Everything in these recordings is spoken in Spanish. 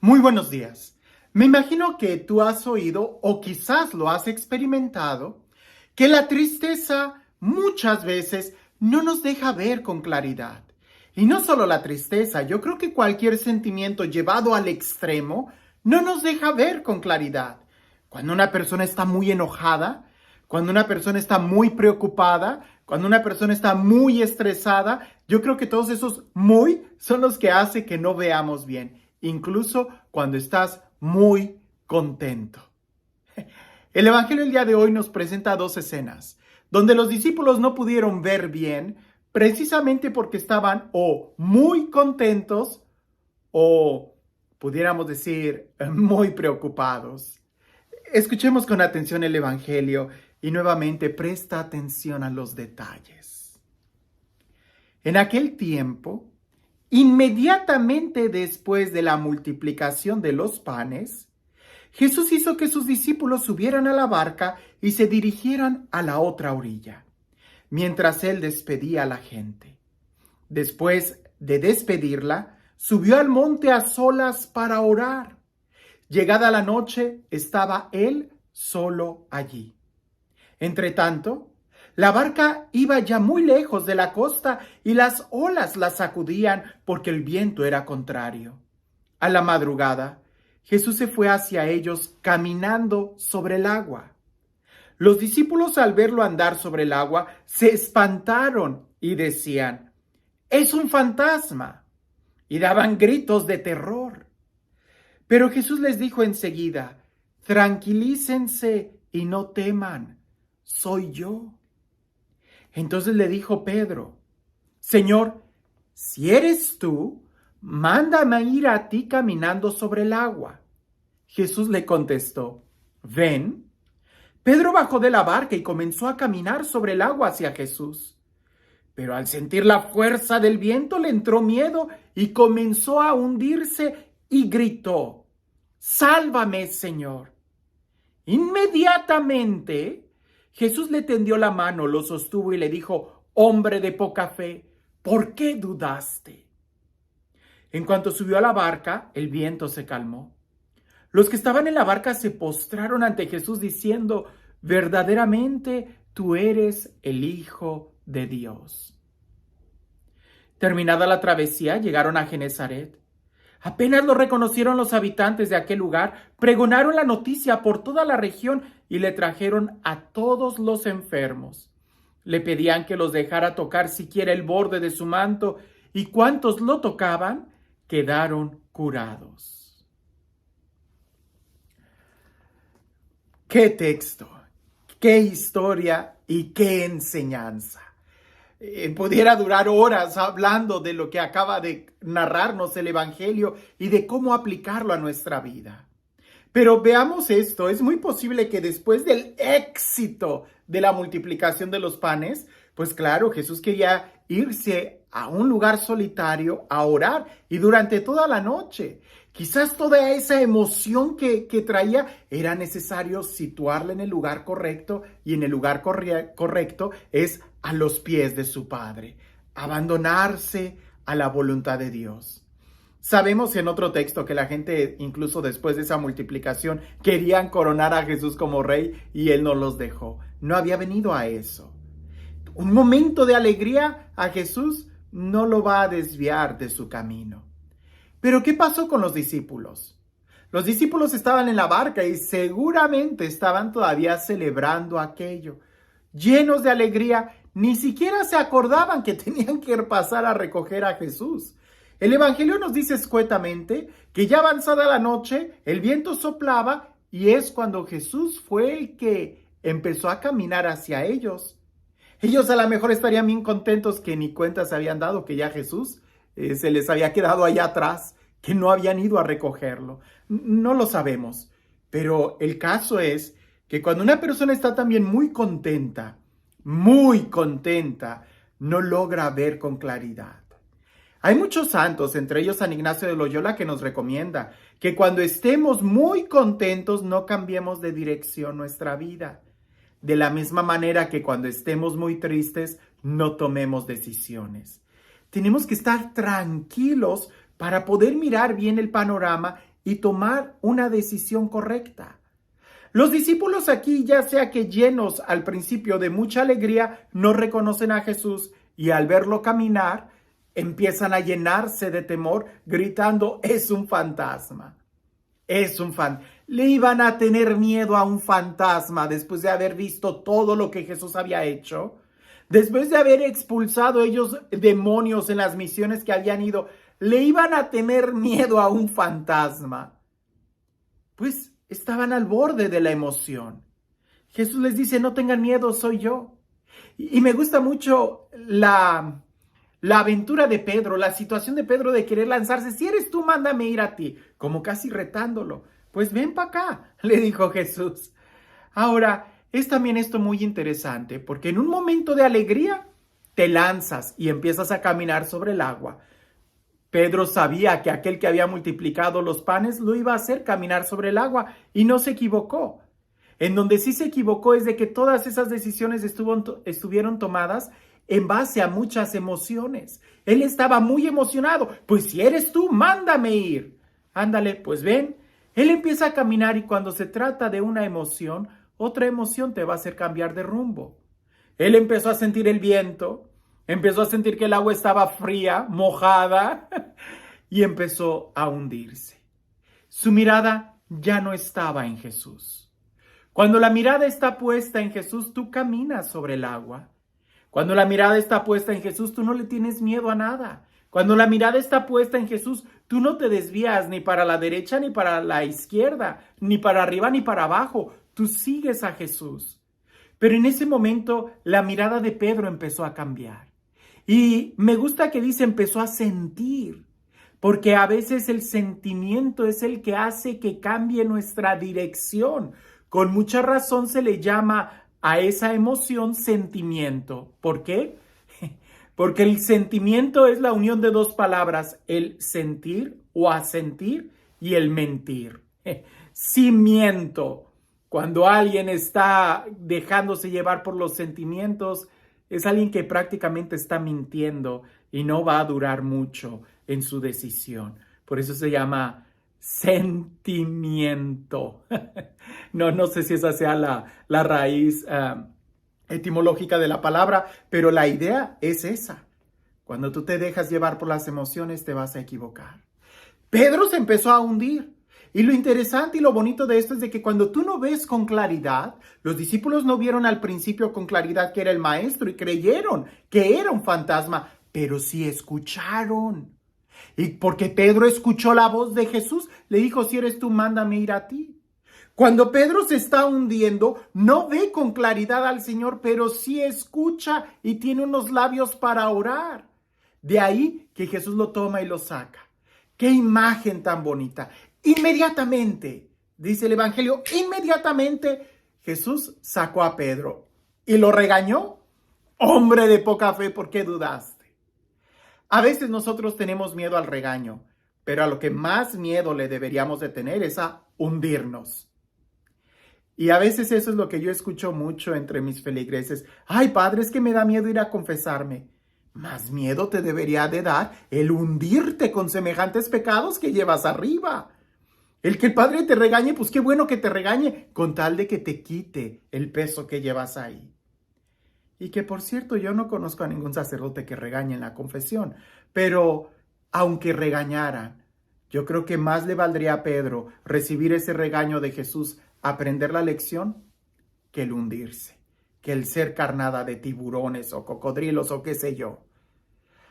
Muy buenos días. Me imagino que tú has oído o quizás lo has experimentado, que la tristeza muchas veces no nos deja ver con claridad. Y no solo la tristeza, yo creo que cualquier sentimiento llevado al extremo no nos deja ver con claridad. Cuando una persona está muy enojada, cuando una persona está muy preocupada, cuando una persona está muy estresada, yo creo que todos esos muy son los que hace que no veamos bien, incluso cuando estás muy contento. El Evangelio del día de hoy nos presenta dos escenas, donde los discípulos no pudieron ver bien, precisamente porque estaban o muy contentos o, pudiéramos decir, muy preocupados. Escuchemos con atención el Evangelio y nuevamente presta atención a los detalles. En aquel tiempo, inmediatamente después de la multiplicación de los panes, Jesús hizo que sus discípulos subieran a la barca y se dirigieran a la otra orilla, mientras él despedía a la gente. Después de despedirla, subió al monte a solas para orar. Llegada la noche, estaba él solo allí. Entretanto, la barca iba ya muy lejos de la costa y las olas la sacudían porque el viento era contrario. A la madrugada, Jesús se fue hacia ellos caminando sobre el agua. Los discípulos, al verlo andar sobre el agua, se espantaron y decían: «¡Es un fantasma!» y daban gritos de terror. Pero Jesús les dijo enseguida: «Tranquilícense y no teman, soy yo». Entonces le dijo Pedro: «Señor, si eres tú, mándame ir a ti caminando sobre el agua». Jesús le contestó: «Ven». Pedro bajó de la barca y comenzó a caminar sobre el agua hacia Jesús. Pero al sentir la fuerza del viento le entró miedo y comenzó a hundirse y gritó: «¡Sálvame, Señor!». Inmediatamente Jesús le tendió la mano, lo sostuvo y le dijo: «Hombre de poca fe, ¿por qué dudaste?». En cuanto subió a la barca, el viento se calmó. Los que estaban en la barca se postraron ante Jesús diciendo: «Verdaderamente tú eres el Hijo de Dios». Terminada la travesía, llegaron a Genezaret. Apenas lo reconocieron los habitantes de aquel lugar, pregonaron la noticia por toda la región y le trajeron a todos los enfermos. Le pedían que los dejara tocar siquiera el borde de su manto, y cuantos lo tocaban quedaron curados. ¡Qué texto! ¡Qué historia y qué enseñanza! Pudiera durar horas hablando de lo que acaba de narrarnos el Evangelio y de cómo aplicarlo a nuestra vida. Pero veamos esto: es muy posible que después del éxito de la multiplicación de los panes, pues claro, Jesús quería irse a un lugar solitario a orar, y durante toda la noche. Quizás toda esa emoción que traía era necesario situarla en el lugar correcto, y en el lugar correcto es a los pies de su Padre, abandonarse a la voluntad de Dios. Sabemos en otro texto que la gente, incluso después de esa multiplicación, querían coronar a Jesús como rey y él no los dejó. No había venido a eso. Un momento de alegría a Jesús no lo va a desviar de su camino. Pero ¿qué pasó con los discípulos? Los discípulos estaban en la barca y seguramente estaban todavía celebrando aquello. Llenos de alegría, ni siquiera se acordaban que tenían que pasar a recoger a Jesús. El Evangelio nos dice escuetamente que ya avanzada la noche, el viento soplaba y es cuando Jesús fue el que empezó a caminar hacia ellos. Ellos a lo mejor estarían bien contentos que ni cuenta se habían dado que ya Jesús se les había quedado allá atrás, que no habían ido a recogerlo. No lo sabemos, pero el caso es que cuando una persona está también muy contenta, no logra ver con claridad. Hay muchos santos, entre ellos San Ignacio de Loyola, que nos recomienda que cuando estemos muy contentos no cambiemos de dirección nuestra vida. De la misma manera que cuando estemos muy tristes no tomemos decisiones. Tenemos que estar tranquilos para poder mirar bien el panorama y tomar una decisión correcta. Los discípulos aquí, ya sea que llenos al principio de mucha alegría, no reconocen a Jesús y al verlo caminar, empiezan a llenarse de temor, gritando, es un fantasma. Es un Le iban a tener miedo a un fantasma después de haber visto todo lo que Jesús había hecho. Después de haber expulsado ellos demonios en las misiones que habían ido, le iban a tener miedo a un fantasma. Pues estaban al borde de la emoción. Jesús les dice, no tengan miedo, soy yo. Y me gusta mucho la aventura de Pedro, la situación de Pedro de querer lanzarse. Si eres tú, mándame ir a ti, como casi retándolo. Pues ven para acá, le dijo Jesús. Ahora, es también esto muy interesante, porque en un momento de alegría te lanzas y empiezas a caminar sobre el agua. Pedro sabía que aquel que había multiplicado los panes lo iba a hacer caminar sobre el agua y no se equivocó. En donde sí se equivocó es de que todas esas decisiones estuvieron tomadas en base a muchas emociones. Él estaba muy emocionado. Pues si eres tú, mándame ir. Ándale, pues ven. Él empieza a caminar y cuando se trata de una emoción, otra emoción te va a hacer cambiar de rumbo. Él empezó a sentir el viento, empezó a sentir que el agua estaba fría, mojada, y empezó a hundirse. Su mirada ya no estaba en Jesús. Cuando la mirada está puesta en Jesús, tú caminas sobre el agua. Cuando la mirada está puesta en Jesús, tú no le tienes miedo a nada. Cuando la mirada está puesta en Jesús, tú no te desvías ni para la derecha ni para la izquierda, ni para arriba ni para abajo. Tú sigues a Jesús. Pero en ese momento la mirada de Pedro empezó a cambiar. Y me gusta que dice empezó a sentir, porque a veces el sentimiento es el que hace que cambie nuestra dirección. Con mucha razón se le llama a esa emoción sentimiento. ¿Por qué? Porque el sentimiento es la unión de dos palabras, el sentir o asentir y el mentir. Sí miento. Cuando alguien está dejándose llevar por los sentimientos, es alguien que prácticamente está mintiendo y no va a durar mucho en su decisión. Por eso se llama sentimiento. No sé si esa sea la raíz etimológica de la palabra, pero la idea es esa. Cuando tú te dejas llevar por las emociones, te vas a equivocar. Pedro se empezó a hundir. Y lo interesante y lo bonito de esto es de que cuando tú no ves con claridad, los discípulos no vieron al principio con claridad que era el maestro y creyeron que era un fantasma, pero sí escucharon. Y porque Pedro escuchó la voz de Jesús, le dijo, si eres tú, mándame ir a ti. Cuando Pedro se está hundiendo, no ve con claridad al Señor, pero sí escucha y tiene unos labios para orar. De ahí que Jesús lo toma y lo saca. ¡Qué imagen tan bonita! Inmediatamente, dice el Evangelio, inmediatamente Jesús sacó a Pedro y lo regañó. Hombre de poca fe, ¿por qué dudaste? A veces nosotros tenemos miedo al regaño, pero a lo que más miedo le deberíamos de tener es a hundirnos. Y a veces eso es lo que yo escucho mucho entre mis feligreses. Ay, padre, es que me da miedo ir a confesarme. Más miedo te debería de dar el hundirte con semejantes pecados que llevas arriba. El que el padre te regañe, pues qué bueno que te regañe, con tal de que te quite el peso que llevas ahí. Y que por cierto, yo no conozco a ningún sacerdote que regañe en la confesión, pero aunque regañaran, yo creo que más le valdría a Pedro recibir ese regaño de Jesús, aprender la lección, que el hundirse, que el ser carnada de tiburones o cocodrilos o qué sé yo.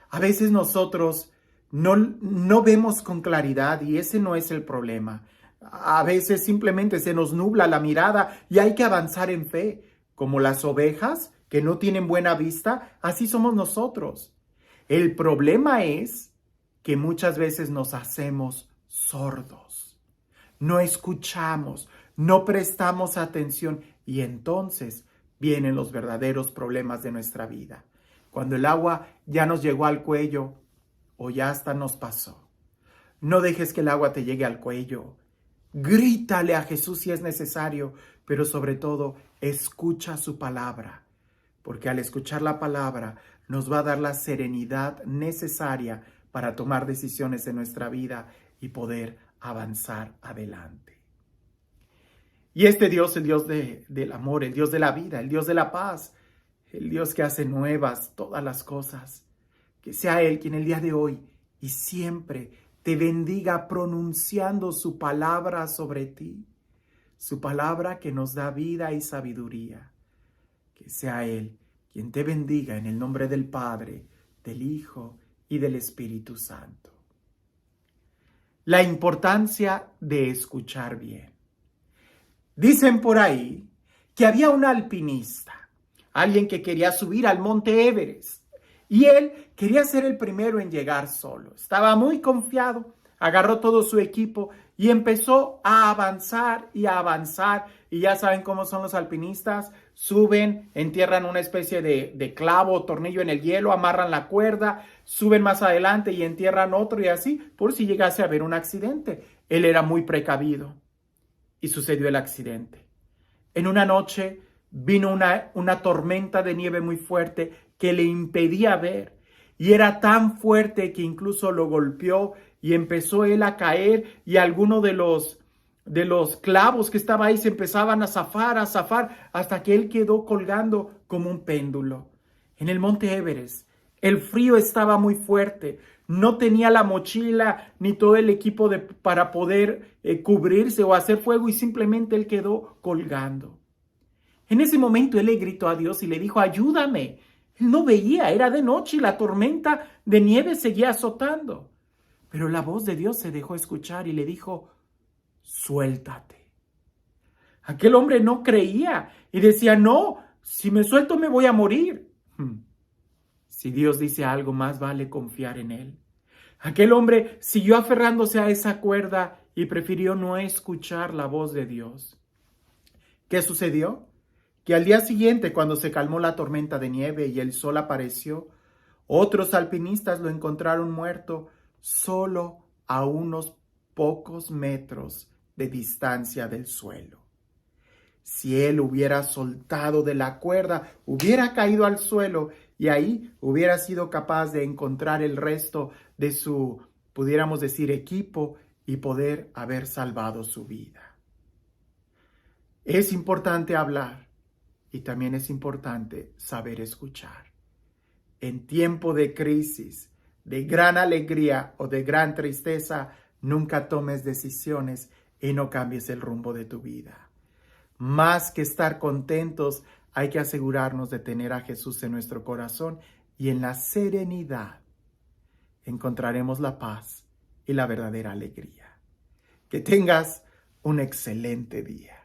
A veces nosotros no vemos con claridad y ese no es el problema. A veces simplemente se nos nubla la mirada y hay que avanzar en fe. Como las ovejas que no tienen buena vista, así somos nosotros. El problema es que muchas veces nos hacemos sordos. No escuchamos, no prestamos atención y entonces vienen los verdaderos problemas de nuestra vida. Cuando el agua ya nos llegó al cuello o ya hasta nos pasó. No dejes que el agua te llegue al cuello. Grítale a Jesús si es necesario, pero sobre todo escucha su palabra, porque al escuchar la palabra nos va a dar la serenidad necesaria para tomar decisiones en nuestra vida y poder avanzar adelante. Y este Dios, el Dios del amor, el Dios de la vida, el Dios de la paz, el Dios que hace nuevas todas las cosas, que sea Él quien el día de hoy y siempre te bendiga pronunciando su palabra sobre ti, su palabra que nos da vida y sabiduría. Que sea Él quien te bendiga en el nombre del Padre, del Hijo y del Espíritu Santo. La importancia de escuchar bien. Dicen por ahí que había un alpinista, alguien que quería subir al monte Everest, y él quería ser el primero en llegar solo. Estaba muy confiado, agarró todo su equipo y empezó a avanzar y a avanzar. Y ya saben cómo son los alpinistas, suben, entierran una especie de clavo o tornillo en el hielo, amarran la cuerda, suben más adelante y entierran otro y así, por si llegase a haber un accidente. Él era muy precavido y sucedió el accidente. En una noche vino una tormenta de nieve muy fuerte que le impedía ver, y era tan fuerte que incluso lo golpeó y empezó él a caer, y algunos de los clavos que estaba ahí se empezaban a zafar, hasta que él quedó colgando como un péndulo. En el monte Everest, el frío estaba muy fuerte, no tenía la mochila ni todo el equipo para poder cubrirse o hacer fuego, y simplemente él quedó colgando. En ese momento él le gritó a Dios y le dijo: ayúdame. Él no veía, era de noche y la tormenta de nieve seguía azotando. Pero la voz de Dios se dejó escuchar y le dijo: suéltate. Aquel hombre no creía y decía: no, si me suelto me voy a morir. Si Dios dice algo, más vale confiar en Él. Aquel hombre siguió aferrándose a esa cuerda y prefirió no escuchar la voz de Dios. ¿Qué sucedió? Que al día siguiente, cuando se calmó la tormenta de nieve y el sol apareció, otros alpinistas lo encontraron muerto solo a unos pocos metros de distancia del suelo. Si él hubiera soltado de la cuerda, hubiera caído al suelo y ahí hubiera sido capaz de encontrar el resto de su, pudiéramos decir, equipo y poder haber salvado su vida. Es importante hablar. Y también es importante saber escuchar. En tiempo de crisis, de gran alegría o de gran tristeza, nunca tomes decisiones y no cambies el rumbo de tu vida. Más que estar contentos, hay que asegurarnos de tener a Jesús en nuestro corazón, y en la serenidad encontraremos la paz y la verdadera alegría. Que tengas un excelente día.